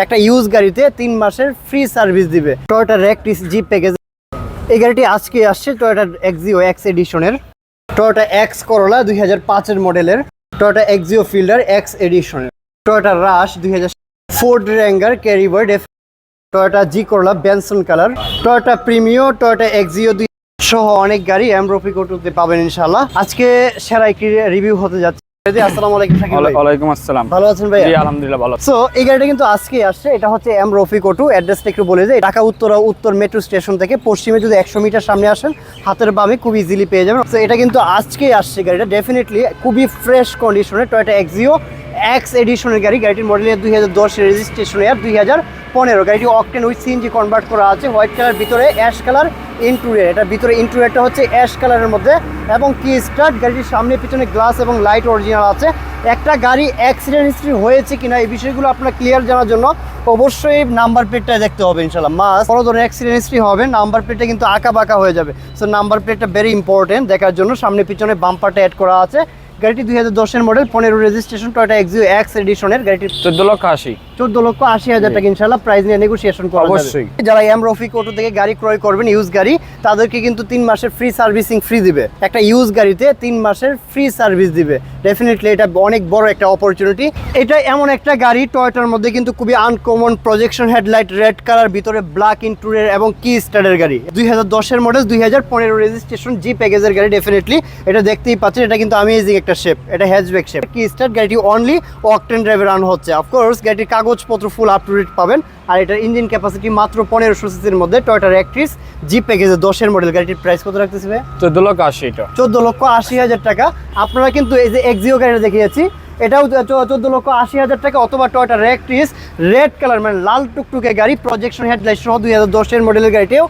একটা ইউজ গাড়িতে 3 মাসের ফ্রি সার্ভিস দিবে টয়োটা রেক্টিস জি প্যাকেজ। এই গাড়িটি আজকে আসছে টয়োটা এক্সিও এক্স এডিশনের, টয়োটা এক্স করোলা 2005 এর মডেলের, টয়োটা এক্সিও ফিল্ডার এক্স এডিশনের, টয়োটা রাশ 2000, ফোর্ড র্যাঙ্গার ক্যারিবয়, Toyota G Corolla Benson colour, Toyota Premio, Toyota Axio সহ অনেক গাড়ি এমব্রফিক অটোতে পাবেন ইনশাআল্লাহ। আজকে সেরা একটি রিভিউ হতে যাচ্ছে। আসসালামু আলাইকুম শাকিল ভাই। ওয়ালাইকুম আসসালাম। ভালো আছেন ভাই? জি আলহামদুলিল্লাহ ভালো। সো এই গাড়িটা কিন্তু আজকে আসছে, এটা হচ্ছে এমব্রফিক অটো। অ্যাড্রেসটা একটু বলে যাই, ঢাকা উত্তর মেট্রো স্টেশন থেকে পশ্চিমে যদি 100 মিটার সামনে আসেন হাতের বামে খুব ইজিলি পেয়ে যাবেন। সো এটা কিন্তু আজকেই আসছে গাড়িটা, ডেফিনেটলি খুবই ফ্রেশ কন্ডিশনে টয়োটা এক্সিও এক্স এডিশনের গাড়ি। গাড়িটির মডেল 2010 রেজিস্ট্রেশন ইয়ার 2015। গাড়িটি অকটেন উইথ সিএনজি কনভার্ট করা আছে, হোয়াইট কালার ভিতরে অ্যাশ কালার ইন্টেরিয়র। এটার ভিতরে ইন্টেরিয়রটা হচ্ছে অ্যাশ কালারের মধ্যে এবং কি স্টার্ট। গাড়িটির সামনে পিছনে গ্লাস এবং লাইট অরিজিনাল আছে। একটা গাড়ি অ্যাক্সিডেন্ট হিস্ট্রি হয়েছে কিনা এই বিষয়গুলো আপনার ক্লিয়ার জানার জন্য অবশ্যই নাম্বার প্লেটটা দেখতে হবে ইনশাআল্লাহ। মাস বড় ধরনের অ্যাক্সিডেন্ট হিস্ট্রি হবে, নাম্বার প্লেটটা কিন্তু আঁকা বাঁকা হয়ে যাবে। সো নাম্বার প্লেটটা ভেরি ইম্পর্টেন্ট দেখার জন্য। সামনে পিছনে বাম্পারটা অ্যাড করা আছে। গাড়িটি 2010 এর model, 15 registration, Toyota Axio X এডিশনের। গাড়িটি 14,80,000 টাকা ইনশাআল্লাহ প্রাইস নিয়ে নেগোসিয়েশন করা যাবে অবশ্যই। যারা এমব্রফিক অটো থেকে গাড়ি ক্রয় করবেন ইউজ গাড়ি, তাদেরকে কিন্তু 3 মাসের ফ্রি সার্ভিসিং ফ্রি দিবে। একটা ইউজ গাড়িতে 3 মাসের ফ্রি সার্ভিস দিবে, ডেফিনেটলি এটা অনেক বড় একটা অপরচুনিটি। এটা এমন একটা গাড়ি টয়োটার মধ্যে কিন্তু খুবই uncommon, projection headlight red colour, ভিতরে ব্ল্যাক ইন্টেরিয়র এবং কি স্টার্টের গাড়ি। 2010 এর মডেল, 2015 রেজিস্ট্রেশন জি প্যাকেজের গাড়ি। ডেফিনেটলি এটা দেখতেই পাচ্ছেন, এটা কিন্তু অ্যামেজিং একটা শেপ, এটা হ্যাচব্যাক শেপ। কি স্টার্ট গাড়িটি অনলি অকটেন ড্রাইভে রান হচ্ছে। অফকোর্স গাড়িটির কাগজপত্র ফুল আপ টু ডেট পাবেন। আর এটার ইঞ্জিন ক্যাপাসিটি মাত্র 1500 সিসির মধ্যে, টয়োটা রেক্টিস জি প্যাকেজে 10 এর মডেল। গাড়িটির প্রাইস কত রাখতেছি ভাই? 14,80,000। 14,80,000 টাকা। আপনারা কিন্তু এই যে এক্সিও গাড়িটা দেখিয়েছি, এটাও 14,80,000 টাকা। অথবা টয়োটা রেক্টিস রেড কালার মানে লাল টুকটুকে গাড়ি, প্রজেকশন হেডলাইট সহ 2010 এর মডেলের গাড়িটিও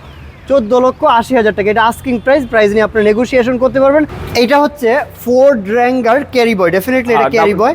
14,80,000 টাকা। এটা আস্কিং প্রাইস নিয়ে আপনি নেগোসিয়েশন করতে পারবেন। এটা হচ্ছে ফোর্ড র্যাঙ্গার ক্যারিবয়, ডেফিনেটলি এটা ক্যারিবয়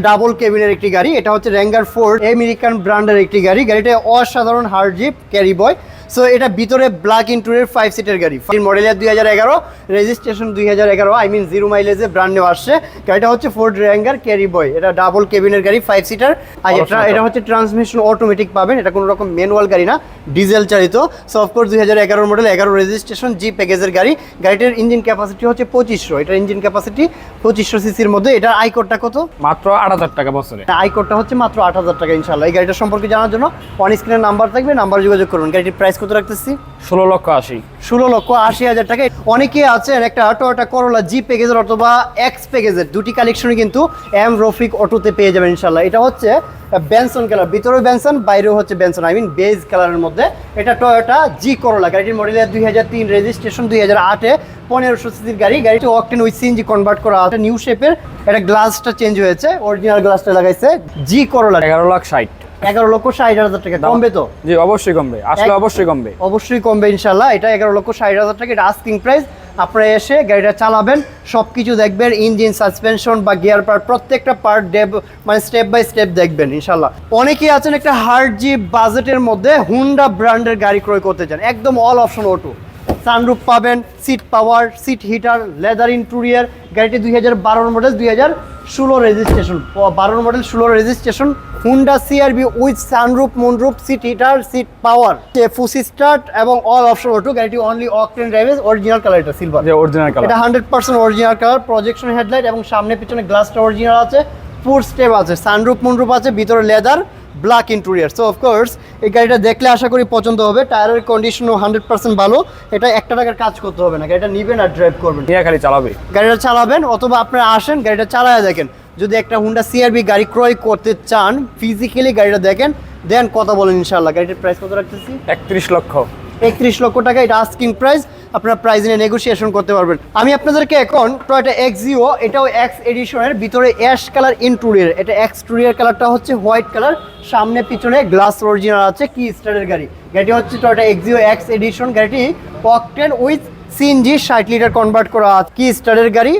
ডাবল কেবিনের একটি গাড়ি। এটা হচ্ছে র্যাঙ্গার ফোর্ড আমেরিকান ব্র্যান্ডের একটি গাড়ি। গাড়িটা অসাধারণ হার্ড জিপ ক্যারিবয়। সো এটা ভিতরে ব্ল্যাক ইন্টেরিয়র 5 সিটের গাড়ি, মডেল 2011, রেজিস্ট্রেশন 2011, আই মিন 0 মাইলেজে ব্র্যান্ড নিউ আসছে। গাড়িটা হচ্ছে ফোর্ড র্যাঙ্গার ক্যারিবয়, এটা ডাবল কেবিনের গাড়ি 5 সিটার। আর এটা হচ্ছে ট্রান্সমিশন অটোমেটিক পাবেন, এটা কোনো রকম ম্যানুয়াল গাড়ি না, ডিজেল চালিত। সো অফকোর্স 2011 মডেল, 11 রেজিস্ট্রেশন জি প্যাকেজের গাড়ি। গাড়িটার ইঞ্জিন ক্যাপাসিটি হচ্ছে 2500, এটার ইঞ্জিন ক্যাপাসিটি 2500 সিসির মধ্যে। এটার আইকোডটা কত? মাত্র 8,000 টাকা বছরে। আইকোডটা হচ্ছে মাত্র 8,000 টাকা ইনশাআল্লাহ। এই গাড়িটা সম্পর্কে জানার জন্য অন স্ক্রিনের নাম্বার থাকবে, নাম্বার যোগাযোগ করুন। গাড়িটির প্রাইস কত রাখতেছি? 16,80,000 টাকা। অনেকে আছেন একটা টয়োটা করোলা জি প্যাকেজের অথবা এক্স প্যাকেজের দুটি কালেকশনই কিন্তু এমব্রফিক অটোতে পেয়ে যাবেন ইনশাআল্লাহ। এটা হচ্ছে বেনসন কালার, ভিতরেও বেনসন বাইরেও হচ্ছে বেনসন, আই মিন বেজ কালারের মধ্যে। এটা টয়োটা জি করোলা, গাড়িটির মডেল 2003, রেজিস্ট্রেশন 2008-এ, 1500 সিসির গাড়ি। গাড়িটি অকটেন উইথ সিএনজি কনভার্ট করা আছে, নিউ শেপের। এটা গ্লাসটা চেঞ্জ হয়েছে, অরিজিনাল গ্লাসটা লাগাইছে। জি করোলা 11,60,000 টাকা। কমবে তো? জি অবশ্যই কমবে, আসলে অবশ্যই কমবে ইনশাআল্লাহ। এটা 11,60,000 টাকা, এটা আস্কিং প্রাইস। আপনারা এসে গাড়িটা চালাবেন, সব কিছু দেখবেন, ইঞ্জিন, সাসপেনশন বা গিয়ার পার্ট, প্রত্যেকটা পার্ট মানে স্টেপ বাই স্টেপ দেখবেন ইনশাআল্লাহ। অনেকেই আছেন একটা হার্ড জিপ বাজেটের মধ্যে হুন্ডা ব্র্যান্ডের গাড়ি ক্রয় করতে চান, একদম অল অপশন অটো, সানরুফ পাবেন, seat power, seat heater, leather interior. গাড়িটি 2012 model, 2016 registration, 12 model 16 registration, Honda CRV with sunroof, moonroof, seat heater, seat power, push start এবং অল অপশন অটো। গাড়িটি only octane drives, original colour, এটা silver, original colour, এটা 100% original colour. Projection headlight এবং সামনে পিছনে গ্লাসটা original আছে, ফুল step আছে, সানরুফ মুনরুফ আছে, ভিতরে leather, black interior. So of course এই গাড়িটা দেখলে আশা করি পছন্দ হবে। টায়ারের কন্ডিশনও 100% ভালো। এটা 1 টাকার কাজ করতে হবে না, গাড়িটা নিবেন আর ড্রাইভ করবেন, খালি গাড়িটা চালাবেন। অথবা আপনারা আসেন, গাড়িটা চালায় দেখেন। যদি একটা হুন্ডা সিআরভি গাড়ি ক্রয় করতে চান, ফিজিক্যালি গাড়িটা দেখেন, দেন কথা বলেন ইনশাআল্লাহ। গাড়িটার প্রাইস কত রাখতেছি? 31 লক্ষ টাকা। এটা আস্কিং প্রাইস, আপনারা প্রাইস নিয়ে নেগোসিয়েশন করতে পারবেন। আমি আপনাদেরকে এখন টয়োটা এক্সিও, এটাও এক্স এডিশনের, ভিতরে অ্যাশ কালার ইন্টেরিয়র। এটা এক্সটেরিয়র কালারটা হচ্ছে হোয়াইট কালার, সামনে পিছনে গ্লাস অরিজিনাল আছে, কি স্টারের গাড়ি। গাড়িটি হচ্ছে টয়োটা এক্সিও এক্স এডিশন। গাড়িটি octane with CNG 60 litre convert করা আছে, কি স্টারের গাড়ি,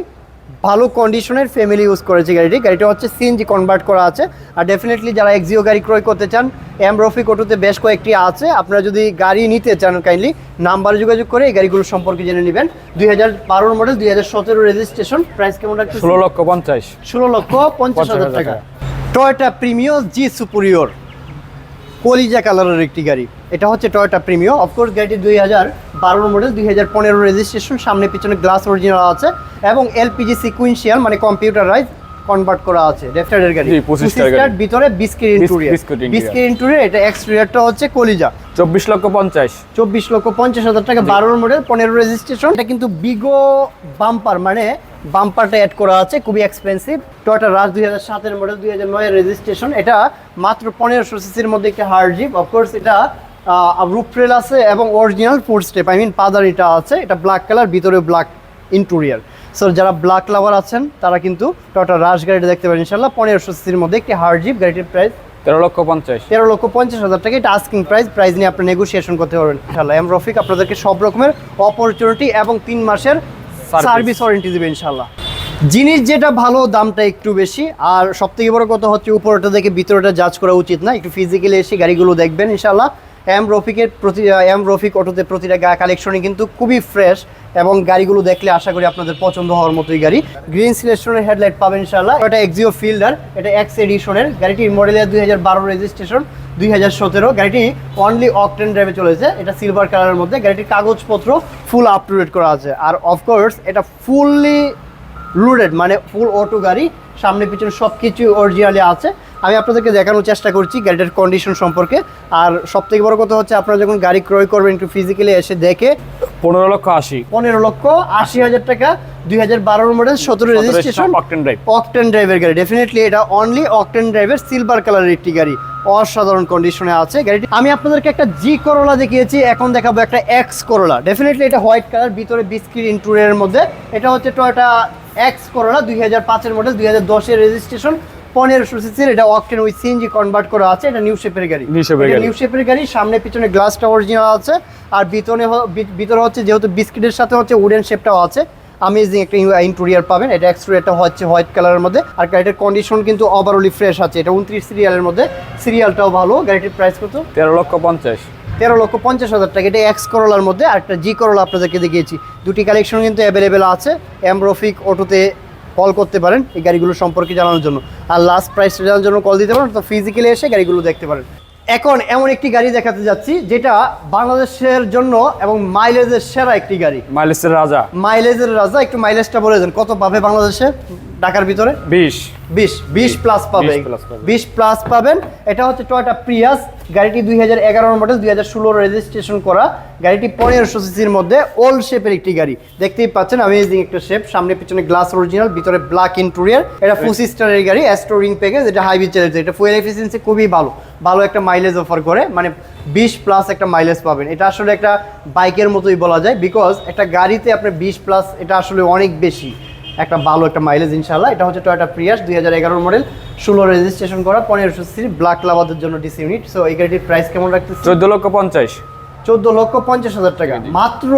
ভালো কন্ডিশনের, ফ্যামিলি ইউজ করেছে গাড়িটা হচ্ছে সিএনজি কনভার্ট করা আছে। আর ডেফিনেটলি যারা এক্সিও গাড়ি ক্রয় করতে চান, এমব্রফিক অটোতে বেশ কয়েকটি আছে। আপনারা যদি গাড়ি নিতে চান, কাইন্ডলি নাম্বারে যোগাযোগ করে এই গাড়িগুলো সম্পর্কে জেনে নেবেন। 2012 মডেল, 2017 রেজিস্ট্রেশন। প্রাইস কেমন রাখছেন? 16,50,000 টাকা। টয়োটা প্রিমিও জি সুপিরিয়র, কলিজা কালারের একটি গাড়ি। এটা হচ্ছে টয়োটা প্রিমিও। অফকোর্স গাড়িটি 2012 মডেল, 2015 রেজিস্ট্রেশন, সামনে পিছনে গ্লাস অরিজিনাল আছে এবং এলপিজি সিকুয়েন্সিয়াল মানে কম্পিউটারাইজ কনভার্ট করা আছে। লেফটের গাড়ি 25 টাকার ভিতরে বিস্কিট ইন্টেরিয়র। Biscuit interior. এটা এক্সটেরিয়রটা হচ্ছে কলিজা। 24,50,000 টাকা। 12 মডেল, 15 রেজিস্ট্রেশন। এটা কিন্তু বিগো বাম্পার মানে বাম্পারটা অ্যাড করা আছে, খুবই এক্সপেন্সিভ। টয়োটা রাজ 2007 মডেল, 2009 রেজিস্ট্রেশন। এটা মাত্র 1500 সিসির মধ্যে একটা হার্ড জিপ। অফকোর্স এটা রুফ রেল আছে এবং অরিজিনাল 4 স্টেপ, পাদারিটা আছে। এটা ব্ল্যাক কালার, ভিতরে ব্ল্যাক ইন্টেরিয়র। সো যারা ব্ল্যাক লাভার আছেন তারা কিন্তু টয়োটা রাজ গাড়িটা দেখতে পারেন ইনশাআল্লাহ। 1500 সিসির মধ্যে একটি হার্ড জিপ। গাড়িটির প্রাইস 13,50,000 টাকা। এটা আস্কিং প্রাইস নিয়ে আপনি নেগোসিয়েশন করতে পারবেন ইনশাআল্লাহ। রফিক আপনাদেরকে সব রকমের অপরচুনিটি এবং 3 মাসের সার্ভিস ওয়ারেন্টি দিবে ইনশাআল্লাহ। জিনিস যেটা ভালো, দামটা একটু বেশি। আর সবথেকে বড় কথা হচ্ছে উপরটা দেখে ভিতরটা জাজ করা উচিত না, একটু ফিজিক্যালি এসে গাড়িগুলো দেখবেন ইনশাআল্লাহ। রফিক অটোতে প্রতিটা কালেকশনই কিন্তু খুবই ফ্রেশ এবং গাড়িগুলো দেখলে আশা করি আপনাদের পছন্দ হওয়ার মতোই গাড়ি। গ্রিন সিলেকশনের হেডলাইট পাবেন ইনশাআল্লাহ। এটা এক্সিও ফিল্ডার, এটা এক্স এডিশনের। গাড়িটির মডেলের 2012 রেজিস্ট্রেশন, 2017। গাড়িটি অনলি অকটেন ড্রাইভে চলেছে। এটা সিলভার কালারের মধ্যে। গাড়িটির কাগজপত্র ফুল আপ টু ডেট করা আছে। আর অফকোর্স এটা ফুললি লোডেড মানে ফুল অটো গাড়ি, সামনে পিছনে সব কিছু অরিজিনালি আছে। আমি আপনাদেরকে দেখানোর চেষ্টা করছি গাড়িটার কন্ডিশন সম্পর্কে। আর সবথেকে বড় কথা হচ্ছে আপনারা যখন গাড়ি ক্রয় করবেন একটু ফিজিক্যালি এসে দেখে। 15,80,000 টাকা। 2012 মডেল, 17 রেজিস্ট্রেশন, অকটেন ড্রাইভের গাড়ি। ডেফিনেটলি এটা অনলি অকটেন ড্রাইভের সিলভার কালারের একটি গাড়ি, অসাধারণ কন্ডিশনে আছে গাড়িটি। আমি আপনাদেরকে একটা জি করোলা দেখিয়েছি, এখন দেখাবো একটা এক্স করোলা। ডেফিনেটলি এটা হোয়াইট কালার, ভিতরে বিস্কিট ইন্টেরিয়রের মধ্যে। এটা হচ্ছে Toyota X Corolla, 2005 model, 2010 registration, 1500 সিসির। এটা অকটেন উইথ সিএনজি কনভার্ট করা আছে। এটা নিউ শেপের গাড়ি। নিউ শেপের গাড়ি, সামনে পিছনে গ্লাসটা অরিজিনাল আছে। আর ভিতরে হচ্ছে যেহেতু বিস্কিটের সাথে হচ্ছে উডেন শেপটাও আছে। আমেজিং একটা ইন্টেরিয়র পাবেন। এটা এক্সটেরিয়রটা হচ্ছে হোয়াইট কালারের মধ্যে। আর গাড়িটার কন্ডিশন কিন্তু ওভারঅলি ফ্রেশ আছে। এটা 29 সিরিয়ালের মধ্যে, সিরিয়ালটাও ভালো। গাড়িটির প্রাইস কত? 13,50,000 টাকা। এটা এক্স করোলার মধ্যে। আর একটা জি করোলা আপনাদেরকে দেখিয়েছি। দুটি কালেকশন কিন্তু অ্যাভেলেবেল আছে। রফিক অটোতে কল করতে পারেন এই গাড়িগুলো সম্পর্কে জানানোর জন্য। আর লাস্ট প্রাইসটা জানার জন্য কল দিতে পারেন, তো ফিজিক্যালি এসে গাড়িগুলো দেখতে পারেন। এখন এমন একটি গাড়ি দেখাতে যাচ্ছি যেটা বাংলাদেশের জন্য এবং মাইলেজের সেরা একটি গাড়ি। মাইলেজের রাজা। একটু মাইলেজটা বলে দেন, কত পাবে বাংলাদেশে, ঢাকার ভিতরে? 20 প্লাস পাবে। 20 প্লাস পাবেন। এটা হচ্ছে টয়োটা প্রিয়াস। গাড়িটি 2011 মডেল, 2016 রেজিস্ট্রেশন করা। গাড়িটি 1500 সিসির মধ্যে ওল্ড শেপের একটি গাড়ি। দেখতেই পাচ্ছেন অ্যামেজিং একটা শেপ, সামনে পিছনে গ্লাস অরিজিনাল, ভিতরে ব্ল্যাক ইন্টেরিয়র। এটা 25 স্টারের গাড়ি, স্টোরিং প্যাকেজ। এটা হাইব্রিড চ্যালেঞ্জ। এটা ফুয়েল এফিসিয়েন্সি খুবই ভালো একটা মাইলেজ অফার করে, মানে 20 প্লাস একটা মাইলেজ পাবেন। এটা আসলে একটা বাইকের মতোই বলা যায়, বিকজ একটা গাড়িতে আপনার 20 প্লাস, এটা আসলে অনেক বেশি একটা ভালো একটা মাইলেজ ইনশাআল্লাহ। এটা হচ্ছে টয়োটা প্রিয়াস, 2011 মডেল, 16 রেজিস্ট্রেশন করা, 1500 সিসি, ব্ল্যাক লাভারদের জন্য ডিসি ইউনিট। সো এই গাড়িটির প্রাইস কেমন রাখতেছে? 14,50,000 টাকা। মাত্র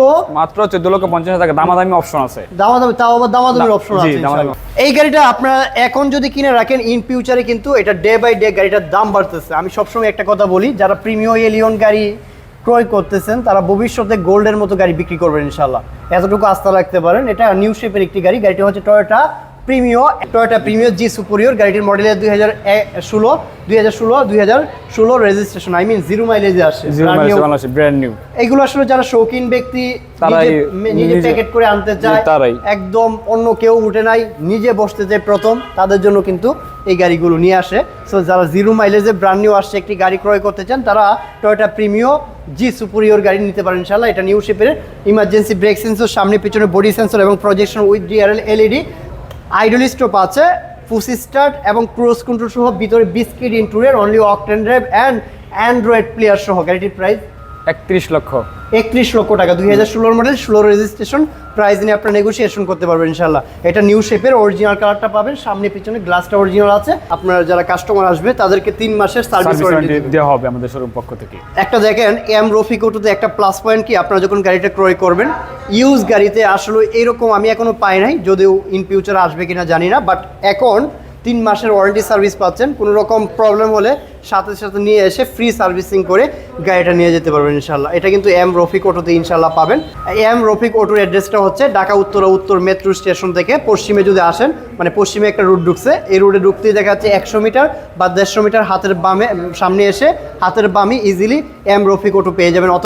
14,50,000 টাকা। দামাদামি অপশন আছে। দামাদামির অপশন আছে। এই গাড়িটা আপনারা এখন যদি কিনে রাখেন, ইন ফিউচারে কিন্তু এটা ডে বাই ডে গাড়িটার দাম বাড়তেছে। আমি সবসময় একটা কথা বলি, যারা প্রিমিয়াম এলিয়ন গাড়ি ক্রয় করতেছেন তারা ভবিষ্যতে গোল্ডের মতো গাড়ি বিক্রি করবেন ইনশাআল্লাহ, এতটুকু আস্থা রাখতে পারেন। এটা নিউ শেপের একটি গাড়ি। গাড়িটি হচ্ছে টয়োটা প্রিমিও জি সুপিরিয়র। গাড়িটির মডেলের 2016 রেজিস্ট্রেশন, জিরো মাইলেজে আসে, ব্র্যান্ড নিউ। এগুলো আসলে যারা শৌখিন ব্যক্তি, নিজে প্যাকেট করে আনতে চায়, একদম অন্য কেউ উঠে নাই, নিজে বসতে চায় প্রথম, তাদের জন্য কিন্তু এই গাড়িগুলো নিয়ে আসে। সো যারা জিরো মাইলেজে ব্র্যান্ড নিউ আসছে একটি গাড়ি ক্রয় করতে চান, তারা টয়োটা প্রিমিও জি সুপিরিয়র গাড়ি নিতে পারেন ইনশাআল্লাহ। এটা নিউ শেপের, ইমার্জেন্সি ব্রেক সেন্সর, সামনে পিছনে বডি সেন্সর এবং projection with DRL LED, idle stop আছে, পুশি স্টার্ট এবং ক্রুজ কন্ট্রোল সহ, ভিতরে biscuit interior, only octane drive and Android player সহ। গাড়িটির প্রাইস 31 লক্ষ টাকা। 2016 মডেল, 16 রেজিস্ট্রেশন। প্রাইস নিয়ে আপনারা নেগোসিয়েশন করতে পারবেন ইনশাআল্লাহ। এটা নিউ শেপের, অরিজিনাল কালারটা পাবেন, সামনে পিছনে গ্লাসটা অরিজিনাল আছে। আপনারা যারা কাস্টমার আসবে তাদেরকে 3 মাসের সার্ভিস ওয়ারেন্টি দেওয়া হবে আমাদের শোরুম পক্ষ থেকে। একটা দেখেন রফিক অটোতে একটা প্লাস পয়েন্ট কি, আপনারা যখন গাড়িটা ক্রয় করবেন, ইউজ গাড়িতে আসলে এরকম আমি এখনো পাই নাই, যদিও ইন ফিউচার আসবে কিনা জানি না, বাট এখন 3 মাসের ওয়ারেন্টি সার্ভিস পাচ্ছেন। কোনো রকম প্রবলেম হলে সাথে সাথে নিয়ে এসে ফ্রি সার্ভিসিং করে গাড়িটা নিয়ে যেতে পারবেন ইনশাল্লাহ। এটা কিন্তু এম রফিক অটোতে ইনশাল্লাহ পাবেন। এম রফিক অটোর অ্যাড্রেসটা হচ্ছে ঢাকা উত্তর মেট্রো স্টেশন থেকে পশ্চিমে যদি আসেন, মানে পশ্চিমে একটা রুট ঢুকছে, এই রুটে ঢুকতেই দেখা যাচ্ছে 100 মিটার বা 150 মিটার হাতের বামে সামনে এসে হাতের বামে ইজিলি এম রফিক অটো পেয়ে যাবেন।